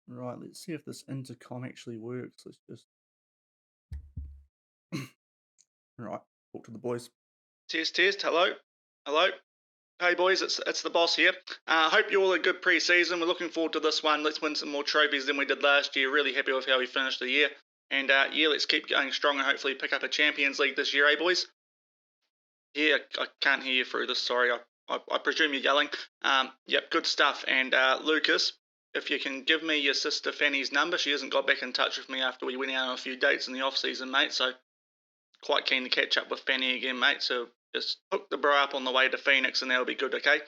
Right, let's see if this intercom actually works. Let's just right, talk to the boys. Test, test. Hello, hello. Hey boys, it's the boss here. Hope you all had a good pre-season. We're looking forward to this one. Let's win some more trophies than we did last year. Really happy with how we finished the year. And yeah, let's keep going strong and hopefully pick up a Champions League this year, eh, boys? Yeah, I can't hear you through this. Sorry, I presume you're yelling. Yep, good stuff. And Lucas, if you can give me your sister Fanny's number, she hasn't got back in touch with me after we went out on a few dates in the off season, mate. So quite keen to catch up with Fanny again, mate. So just hook the bro up on the way to Phoenix and that'll be good, okay?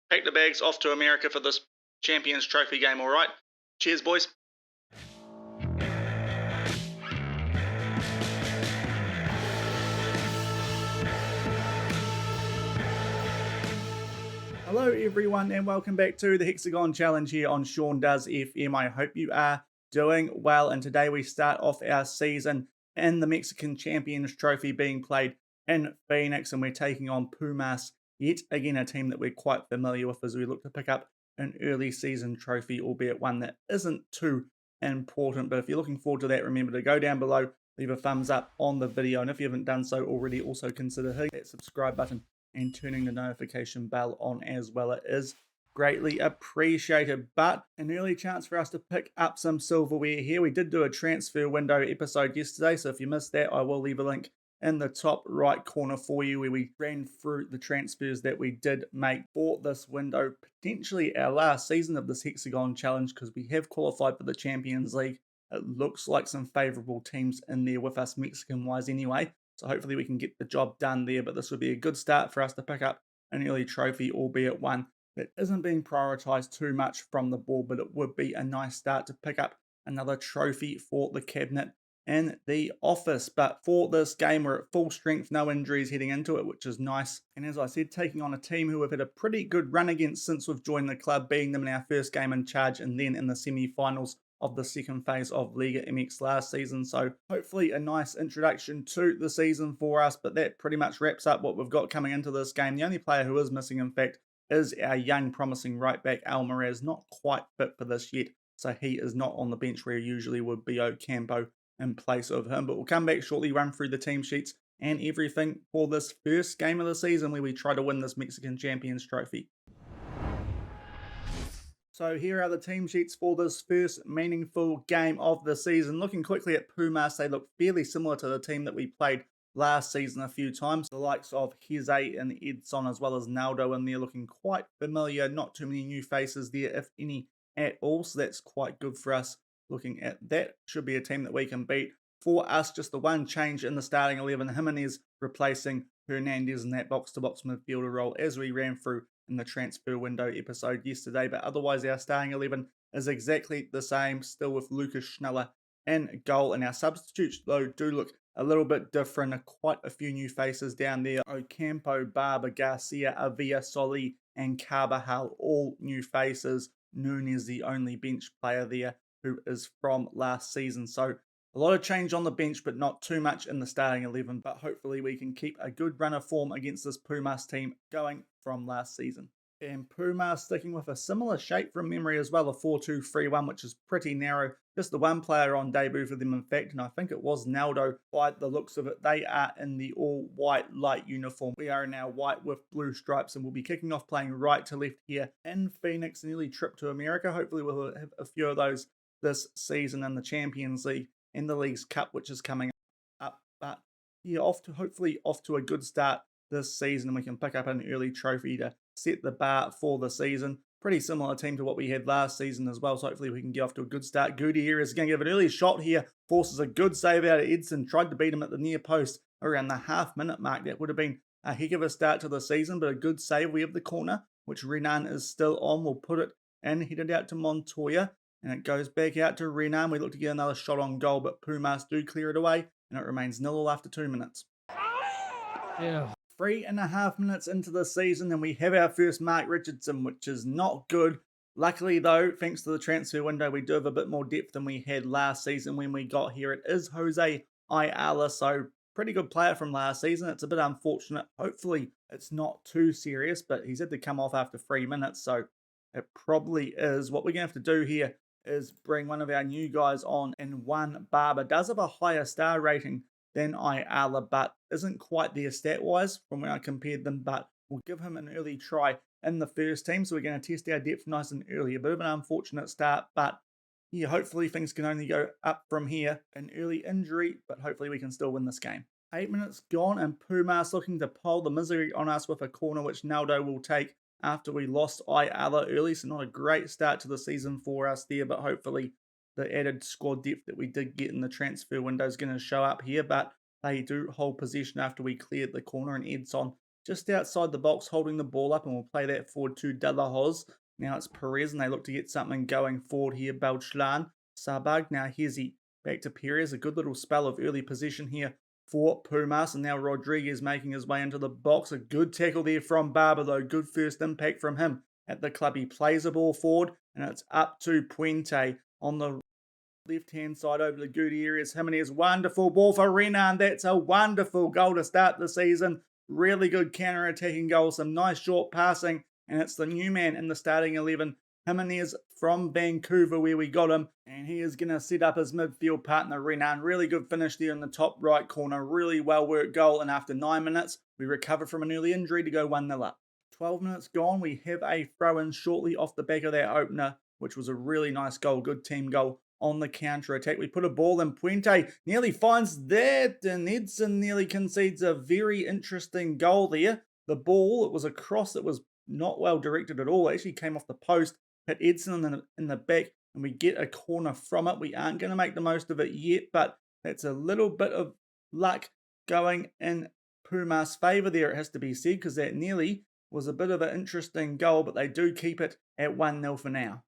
Pack the bags off to America for this Champions Trophy game, all right? Cheers, boys. Hello, everyone, and welcome back to the Hexagon Challenge here on Shaun Does FM. I hope you are doing well, and today we start off our season in the Mexican Champions Trophy being played in Phoenix, and we're taking on Pumas, yet again a team that we're quite familiar with as we look to pick up an early season trophy, albeit one that isn't too important. But if you're looking forward to that, remember to go down below, leave a thumbs up on the video, and if you haven't done so already, also consider hitting that subscribe button and turning the notification bell on as well. It is greatly appreciated. But an early chance for us to pick up some silverware here. We did do a transfer window episode yesterday, so if you missed that, I will leave a link in the top right corner for you where we ran through the transfers that we did make for this window, potentially our last season of this Hexagon Challenge, because we have qualified for the Champions League. It looks like some favourable teams in there with us Mexican-wise anyway. So hopefully we can get the job done there, but this would be a good start for us to pick up an early trophy, albeit one that isn't being prioritised too much from the board, but it would be a nice start to pick up another trophy for the cabinet and the office. But for this game, we're at full strength, no injuries heading into it, which is nice. And as I said, taking on a team who have had a pretty good run against since we've joined the club, beating them in our first game in charge and then in the semi-finals of the second phase of Liga MX last season. So hopefully a nice introduction to the season for us, but that pretty much wraps up what we've got coming into this game. The only player who is missing, in fact, is our young promising right back Almaraz, not quite fit for this yet, so he is not on the bench where he usually would be Ocampo in place of him. But we'll come back shortly, run through the team sheets and everything for this first game of the season where we try to win this Mexican Champions Trophy. So here are the team sheets for this first meaningful game of the season. Looking quickly at Pumas, they look fairly similar to the team that we played last season a few times. The likes of Heze and Edson as well as Naldo in there looking quite familiar. Not too many new faces there, if any at all. So that's quite good for us looking at that. Should be a team that we can beat. For us, just the one change in the starting 11, Jimenez replacing Hernandez in that box-to-box midfielder role as we ran through in the transfer window episode yesterday. But otherwise, our starting 11 is exactly the same, still with Lucas Schneller in goal. And our substitutes, though, do look a little bit different. Quite a few new faces down there. Ocampo, Barber, Garcia, Avila, Soli, and Carvajal, all new faces. Nunes, the only bench player there who is from last season. So a lot of change on the bench, but not too much in the starting 11. But hopefully we can keep a good run of form against this Pumas team going from last season. And Pumas sticking with a similar shape from memory as well, a 4-2-3-1, which is pretty narrow. Just the one player on debut for them, in fact, and I think it was Naldo. By the looks of it, they are in the all-white light uniform. We are now white with blue stripes, and we'll be kicking off playing right to left here in Phoenix, an early trip to America. Hopefully we'll have a few of those this season in the Champions League and the League's Cup, which is coming up. But yeah, hopefully off to a good start this season, and we can pick up an early trophy to set the bar for the season. Pretty similar team to what we had last season as well, so hopefully we can get off to a good start. Gutierrez is going to give an early shot here, forces a good save out of Edson, tried to beat him at the near post around the half-minute mark. That would have been a heck of a start to the season, but a good save. We have the corner, which Renan is still on. We'll put it in, headed out to Montoya, and it goes back out to Renan. We look to get another shot on goal, but Pumas do clear it away, and it remains 0-0 after 2 minutes. Yeah. 3.5 minutes into the season, and we have our first Mark Richardson, which is not good. Luckily, though, thanks to the transfer window, we do have a bit more depth than we had last season when we got here. It is Jose Ayala, so pretty good player from last season. It's a bit unfortunate. Hopefully, it's not too serious, but he's had to come off after 3 minutes, so it probably is. What we're going to have to do here is bring one of our new guys on in Juan Barber. Does have a higher star rating than Ayala, but isn't quite there stat-wise from when I compared them, but we'll give him an early try in the first team. So we're going to test our depth nice and early. A bit of an unfortunate start, but yeah, hopefully things can only go up from here. An early injury, but hopefully we can still win this game. 8 minutes gone, and Pumas looking to pile the misery on us with a corner, which Naldo will take after we lost Ayala early. So not a great start to the season for us there, but hopefully the added squad depth that we did get in the transfer window is going to show up here. But they do hold possession after we cleared the corner, and Edson just outside the box holding the ball up, and we'll play that forward to De La Hoz. Now it's Perez, and they look to get something going forward here. Belchlan, Sabag, now Hezi back to Perez. A good little spell of early position here for Pumas, and now Rodriguez making his way into the box. A good tackle there from Barber, though. Good first impact from him at the club. He plays the ball forward, and it's up to Puente on the left-hand side over the Gutierrez. Jimenez, wonderful ball for Renan. That's a wonderful goal to start the season. Really good counter-attacking goal. Some nice short passing, and it's the new man in the starting 11. Jimenez from Vancouver, where we got him, and he is going to set up his midfield partner, Renan. Really good finish there in the top right corner. Really well-worked goal, and after 9 minutes, we recover from an early injury to go 1-0 up. 12 minutes gone, we have a throw-in shortly off the back of that opener, which was a really nice goal, good team goal on the counter-attack. We put a ball in, Puente nearly finds that, and Edson nearly concedes a very interesting goal there. The ball, it was a cross that was not well directed at all. It actually came off the post, hit Edson in the back, and we get a corner from it. We aren't going to make the most of it yet, but that's a little bit of luck going in Pumas' favour there, it has to be said, because that nearly was a bit of an interesting goal, but they do keep it at 1-0 for now.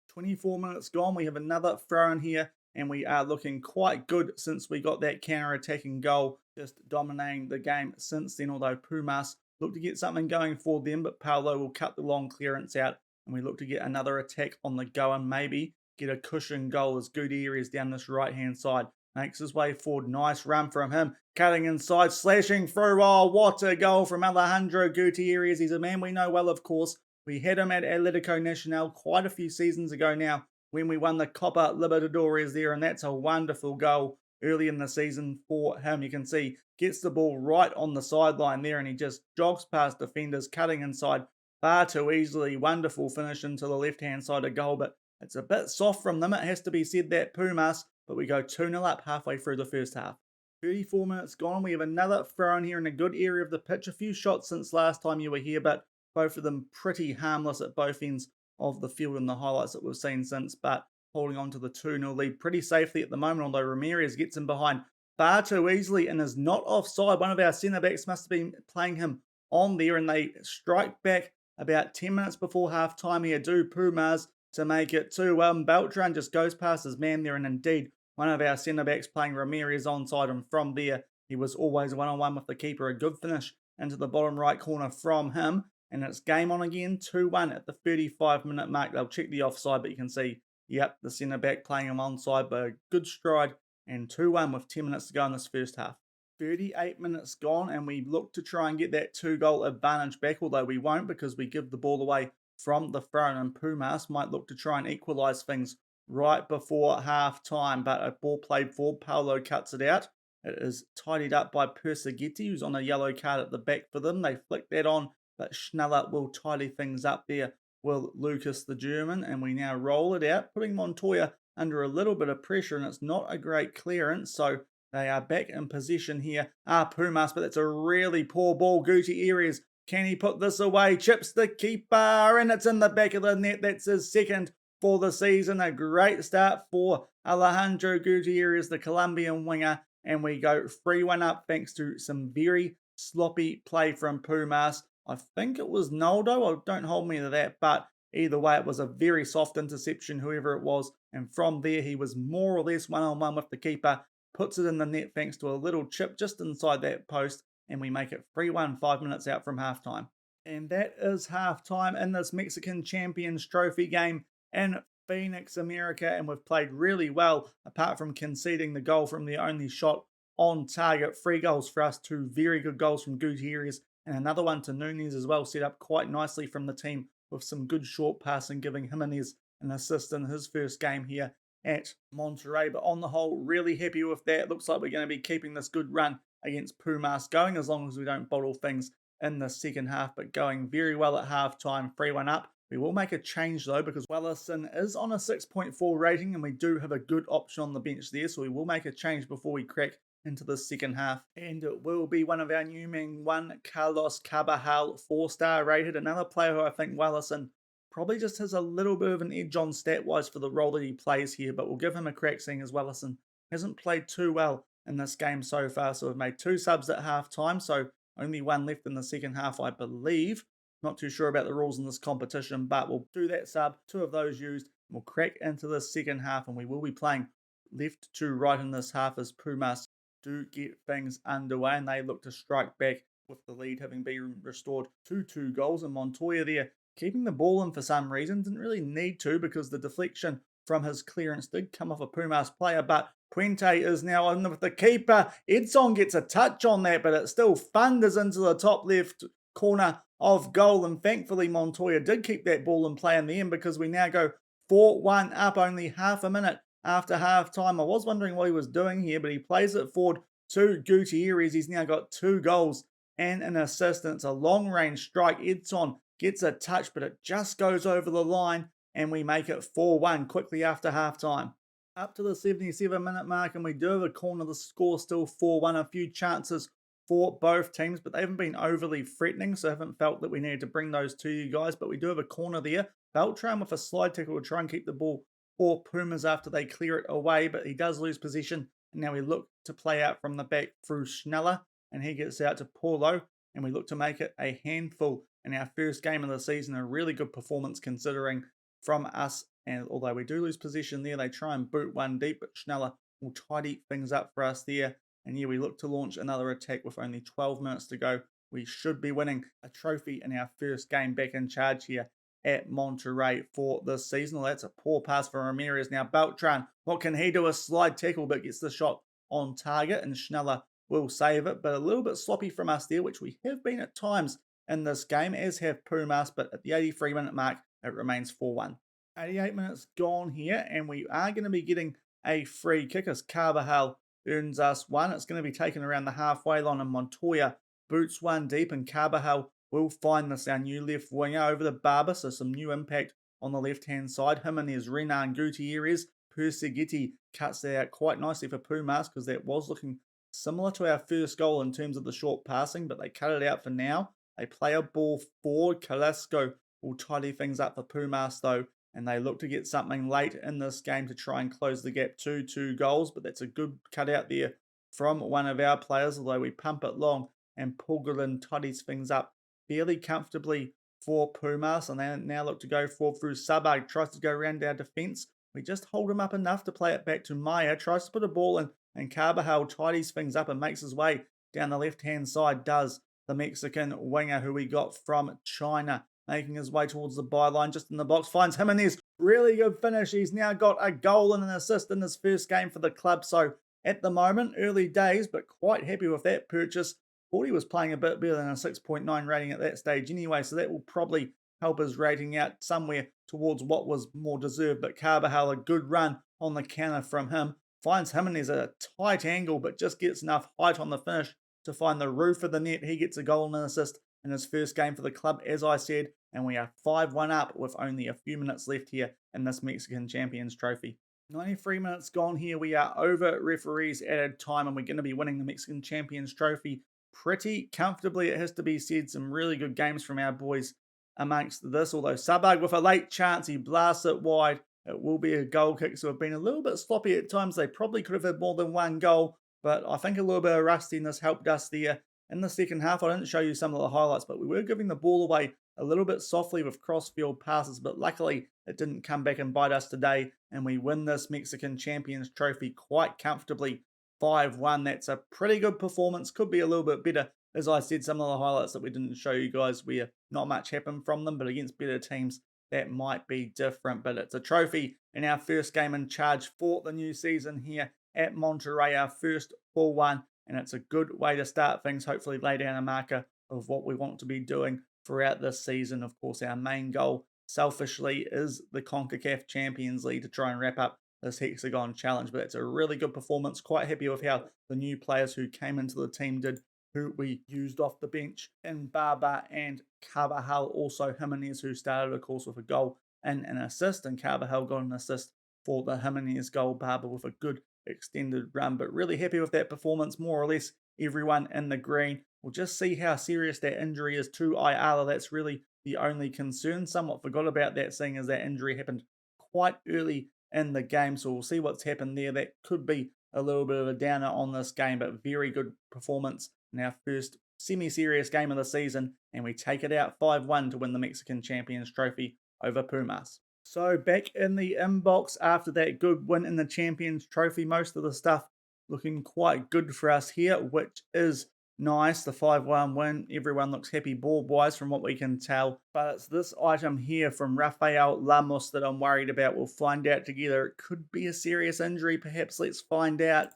24 minutes gone, we have another throw in here, and we are looking quite good since we got that counter-attacking goal, just dominating the game since then, although Pumas look to get something going for them, but Paulo will cut the long clearance out, and we look to get another attack on the go and maybe get a cushion goal as Gutierrez down this right-hand side makes his way forward. Nice run from him, cutting inside, slashing through. Oh, what a goal from Alejandro Gutierrez. He's a man we know well, of course. We had him at Atletico Nacional quite a few seasons ago now when we won the Copa Libertadores there, and that's a wonderful goal early in the season for him. You can see gets the ball right on the sideline there, and he just jogs past defenders, cutting inside far too easily. Wonderful finish into the left-hand side of goal, but it's a bit soft from them. It has to be said, that Pumas, but we go 2-0 up halfway through the first half. 34 minutes gone. We have another throw in here in a good area of the pitch. A few shots since last time you were here, but both of them pretty harmless at both ends of the field in the highlights that we've seen since, but holding on to the 2-0 lead pretty safely at the moment, although Ramirez gets him behind far too easily and is not offside. One of our centre-backs must have been playing him on there, and they strike back about 10 minutes before half-time here, do Pumas, to make it 2-1. Beltran just goes past his man there, and indeed, one of our centre-backs playing Ramirez onside, and from there, he was always one-on-one with the keeper. A good finish into the bottom right corner from him, and it's game on again, 2-1 at the 35-minute mark. They'll check the offside, but you can see, yep, the centre-back playing him onside, but a good stride, and 2-1 with 10 minutes to go in this first half. 38 minutes gone, and we look to try and get that 2-goal advantage back, although we won't because we give the ball away from the throw, and Pumas might look to try and equalise things right before half-time, but a ball played forward. Paulo cuts it out. It is tidied up by Perseguetti, who's on a yellow card at the back for them. They flick that on, but Schneller will tidy things up there, will Lucas the German, and we now roll it out, putting Montoya under a little bit of pressure, and it's not a great clearance, so they are back in position here. Pumas, but that's a really poor ball. Gutierrez, can he put this away? Chips the keeper, and it's in the back of the net. That's his second for the season. A great start for Alejandro Gutierrez, the Colombian winger, and we go 3-1 up thanks to some very sloppy play from Pumas. I think it was Naldo, don't hold me to that, but either way, it was a very soft interception, whoever it was, and from there, he was more or less one-on-one with the keeper, puts it in the net thanks to a little chip just inside that post, and we make it 3-1 5 minutes out from halftime. And that is halftime in this Mexican Champions Trophy game in Phoenix, America, and we've played really well, apart from conceding the goal from their only shot on target. 3 goals for us, 2 very good goals from Gutierrez, and another one to Nunez as well, set up quite nicely from the team with some good short passing, giving Jimenez an assist in his first game here at Monterrey. But on the whole, really happy with that. Looks like we're going to be keeping this good run against Pumas going, as long as we don't bottle things in the second half, but going very well at half-time, 3-1 up. We will make a change though, because Wellison is on a 6.4 rating and we do have a good option on the bench there, so we will make a change before we crack into the second half. And it will be one of our new men, one Carlos Carvajal, 4-star rated, another player who I think Wellison probably just has a little bit of an edge on stat-wise for the role that he plays here, but we'll give him a crack, seeing as Wellison hasn't played too well in this game so far. So we've made 2 subs at half-time, so only 1 left in the second half, I believe. Not too sure about the rules in this competition, but we'll do that sub, 2 of those used. We'll crack into the second half, and we will be playing left to right in this half as Pumas do get things underway, and they look to strike back with the lead having been restored to 2 goals. And Montoya there keeping the ball in for some reason, didn't really need to, because the deflection from his clearance did come off a Pumas player, but Puente is now in with the keeper. Edson gets a touch on that, but it still thunders into the top left corner of goal, and thankfully Montoya did keep that ball in play in the end, because we now go 4-1 up only half a minute after half time. I was wondering what he was doing here, but he plays it forward to Gutierrez. He's now got 2 goals and an assist, and it's a long range strike. Edson gets a touch, but it just goes over the line, and we make it 4-1 quickly after half time. Up to the 77-minute mark, and we do have a corner. The score still 4-1. A few chances for both teams, but they haven't been overly threatening, so I haven't felt that we needed to bring those to you guys. But we do have a corner there. Beltran with a slide tackle will try and keep the ball for Pumas after they clear it away, but he does lose possession. And now we look to play out from the back through Schneller, and he gets out to Paulo, and we look to make it a handful in our first game of the season. A really good performance considering from us. And although we do lose possession there, they try and boot one deep, but Schneller will tidy things up for us there. And here we look to launch another attack with only 12 minutes to go. We should be winning a trophy in our first game back in charge here at Monterrey for this season. Well, that's a poor pass for Ramirez. Now Beltran, what can he do? A slide tackle, but gets the shot on target, and Schneller will save it. But a little bit sloppy from us there, which we have been at times in this game, as have Pumas. But at the 83-minute mark, it remains 4-1. 88 minutes gone here, and we are going to be getting a free kick as Carvajal earns us 1. It's going to be taken around the halfway line, and Montoya boots one deep, and Carvajal will find this, our new left winger, over the Barber. So some new impact on the left-hand side. Jimenez, Renan, Gutierrez, Perseguiti cuts that out quite nicely for Pumas, because that was looking similar to our first goal in terms of the short passing, but they cut it out for now. They play a ball forward. Carrasco will tidy things up for Pumas though, and they look to get something late in this game to try and close the gap to 2 goals, but that's a good cutout there from one of our players, although we pump it long, and Pulgarin tidies things up fairly comfortably for Pumas, and they now look to go forward through Sabag, tries to go around our defence. We just hold him up enough to play it back to Maya, tries to put a ball in, and Carvajal tidies things up and makes his way down the left-hand side, does the Mexican winger who we got from China, making his way towards the byline, just in the box, finds Jimenez. Really good finish. He's now got a goal and an assist in his first game for the club. So at the moment, early days, but quite happy with that purchase. Thought he was playing a bit better than a 6.9 rating at that stage anyway, so that will probably help his rating out somewhere towards what was more deserved. But Carvajal, a good run on the counter from him. Finds Jimenez at a tight angle, but just gets enough height on the finish to find the roof of the net. He gets a goal and an assist in his first game for the club, as I said, and we are 5-1 up with only a few minutes left here in this Mexican Champions Trophy. 93 minutes gone here. We are over referees added time, and we're going to be winning the Mexican Champions Trophy pretty comfortably, it has to be said. Some really good games from our boys amongst this, although Sabag with a late chance, he blasts it wide. It will be a goal kick, so have been a little bit sloppy at times. They probably could have had more than one goal, but I think a little bit of rustiness helped us there in the second half. I didn't show you some of the highlights, but we were giving the ball away a little bit softly with cross-field passes, but luckily it didn't come back and bite us today, and we win this Mexican Champions Trophy quite comfortably, 5-1. That's a pretty good performance. Could be a little bit better. As I said, some of the highlights that we didn't show you guys, where not much happened from them, but against better teams, that might be different. But it's a trophy in our first game in charge for the new season here at Monterrey, our first full one, and it's a good way to start things. Hopefully lay down a marker of what we want to be doing throughout this season. Of course, our main goal selfishly is the CONCACAF Champions League to try and wrap up this Hexagon challenge. But it's a really good performance. Quite happy with how the new players who came into the team did, who we used off the bench in Barber and Carvajal. Also Jimenez, who started, of course, with a goal and an assist, and Carvajal got an assist for the Jimenez goal. Barber with a good extended run, but really happy with that performance. More or less everyone in the green. We'll just see how serious that injury is to Ayala. That's really the only concern. Somewhat forgot about that, seeing as that injury happened quite early in the game, so we'll see what's happened there. That could be a little bit of a downer on this game, but very good performance in our first semi-serious game of the season, and we take it out 5-1 to win the Mexican Champions Trophy over Pumas. So back in the inbox after that good win in the Champions Trophy, most of the stuff looking quite good for us here, which is nice. The 5-1 win, everyone looks happy ball-wise from what we can tell. But it's this item here from Rafael Lamos that I'm worried about. We'll find out together. It could be a serious injury, perhaps. Let's find out.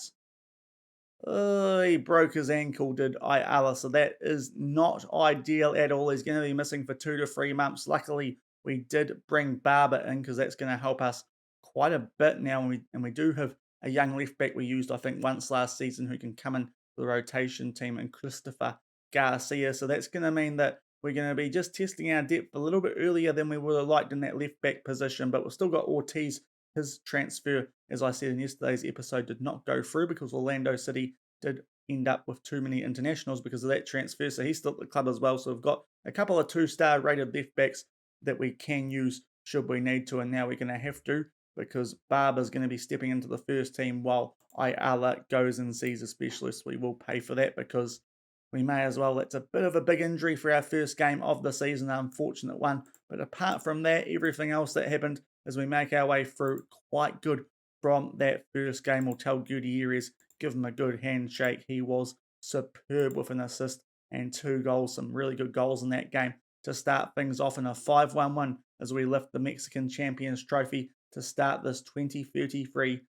He broke his ankle, did Ayala, so that is not ideal at all. He's going to be missing for 2 to 3 months. Luckily, we did bring Barber in because that's going to help us quite a bit now. And we do have a young left back we used, I think, once last season who can come in the rotation team, and Christopher Garcia. So that's going to mean that we're going to be just testing our depth a little bit earlier than we would have liked in that left back position. But we've still got Ortiz. His transfer, as I said in yesterday's episode, did not go through because Orlando City did end up with too many internationals because of that transfer. So he's still at the club as well. So we've got a couple of 2-star rated left backs that we can use should we need to. And now we're going to have to, because Barber's going to be stepping into the first team while Ayala goes and sees a specialist. We will pay for that because we may as well. That's a bit of a big injury for our first game of the season, an unfortunate one. But apart from that, everything else that happened as we make our way through quite good from that first game. We'll tell Gutierrez, give him a good handshake. He was superb with an assist and 2 goals, some really good goals in that game to start things off in a 5-1 win as we lift the Mexican Champions Trophy to start this 2033-34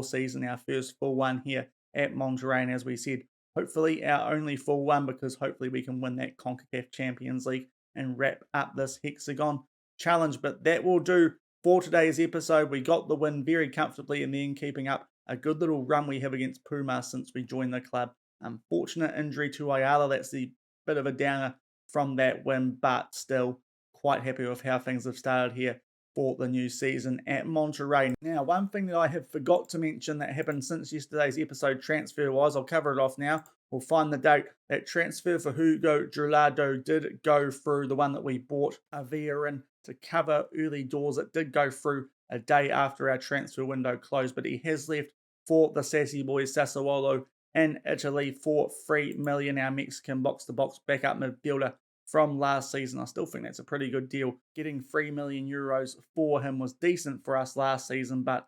season, our first full one here at Monterrey. And as we said, hopefully our only full one, because hopefully we can win that CONCACAF Champions League and wrap up this Hexagon challenge. But that will do for today's episode. We got the win very comfortably and then keeping up a good little run we have against Pumas since we joined the club. Unfortunate injury to Ayala. That's the bit of a downer from that win, but still quite happy with how things have started here for the new season at Monterrey. Now, one thing that I have forgot to mention that happened since yesterday's episode transfer-wise, I'll cover it off now. We'll find the date. That transfer for Hugo Gelado did go through, the one that we bought Avia in to cover early doors. It did go through a day after our transfer window closed, but he has left for the Sassy Boys Sassuolo in Italy for $3 million, our Mexican box-to-box backup midfielder from last season. I still think that's a pretty good deal. Getting €3 million for him was decent for us last season, but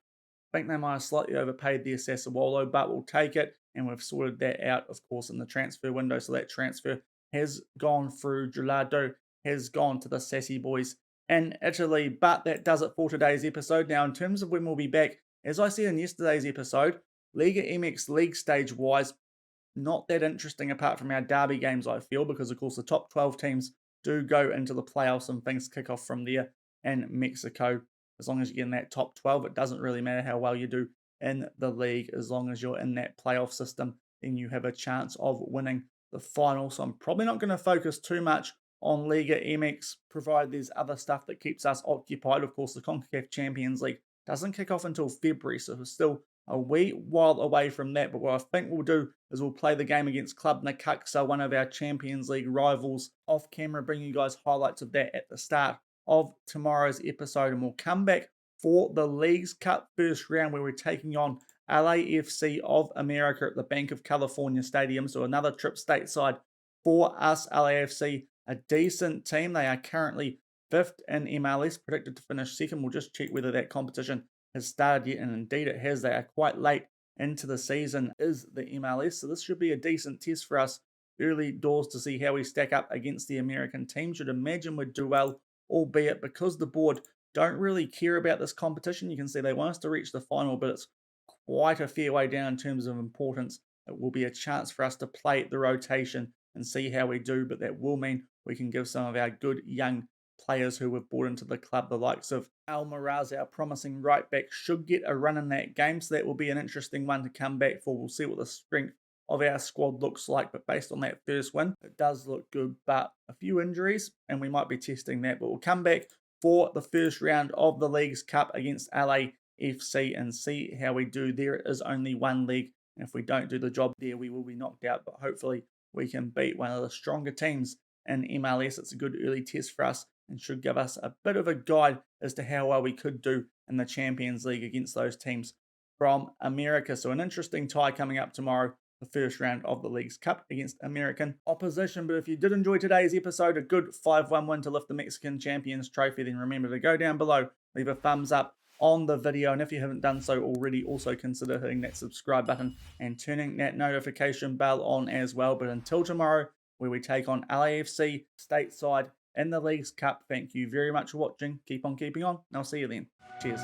I think they might have slightly overpaid their Sassuolo, but we'll take it, and we've sorted that out, of course, in the transfer window. So that transfer has gone through. Gelado has gone to the Sassy Boys in Italy, but that does it for today's episode. Now, in terms of when we'll be back, as I said in yesterday's episode, Liga MX league stage-wise, not that interesting apart from our derby games, I feel, because, of course, the top 12 teams do go into the playoffs and things kick off from there in Mexico. As long as you get in that top 12, it doesn't really matter how well you do in the league. As long as you're in that playoff system, then you have a chance of winning the final. So I'm probably not going to focus too much on Liga MX, provided there's other stuff that keeps us occupied. Of course, the CONCACAF Champions League doesn't kick off until February, so we're still a wee while away from that. But what I think we'll do is we'll play the game against Club Necaxa, one of our Champions League rivals, off camera, bring you guys highlights of that at the start of tomorrow's episode, and we'll come back for the Leagues Cup first round where we're taking on LAFC of America at the Bank of California Stadium. So another trip stateside for us. LAFC, a decent team. They are currently 5th in MLS, predicted to finish 2nd. We'll just check whether that competition has started yet, and indeed it has. They are quite late into the season, is the MLS. So this should be a decent test for us early doors to see how we stack up against the American team. Should imagine we'd do well, albeit because the board don't really care about this competition. You can see they want us to reach the final, but it's quite a fair way down in terms of importance. It will be a chance for us to play the rotation and see how we do, but that will mean we can give some of our good young players who we've brought into the club. The likes of Almiraz, our promising right back, should get a run in that game, so that will be an interesting one to come back for. We'll see what the strength of our squad looks like, but based on that first win, it does look good, but a few injuries, and we might be testing that. But we'll come back for the first round of the Leagues Cup against LAFC and see how we do. There is only one league, and if we don't do the job there, we will be knocked out, but hopefully we can beat one of the stronger teams in MLS. It's a good early test for us and should give us a bit of a guide as to how well we could do in the Champions League against those teams from America. So an interesting tie coming up tomorrow, the first round of the Leagues Cup against American opposition. But if you did enjoy today's episode, a good 5-1 win to lift the Mexican Champions Trophy, then remember to go down below, leave a thumbs up on the video, and if you haven't done so already, also consider hitting that subscribe button and turning that notification bell on as well. But until tomorrow, where we take on LAFC stateside in the Leagues Cup, thank you very much for watching. Keep on keeping on, and I'll see you then. Cheers.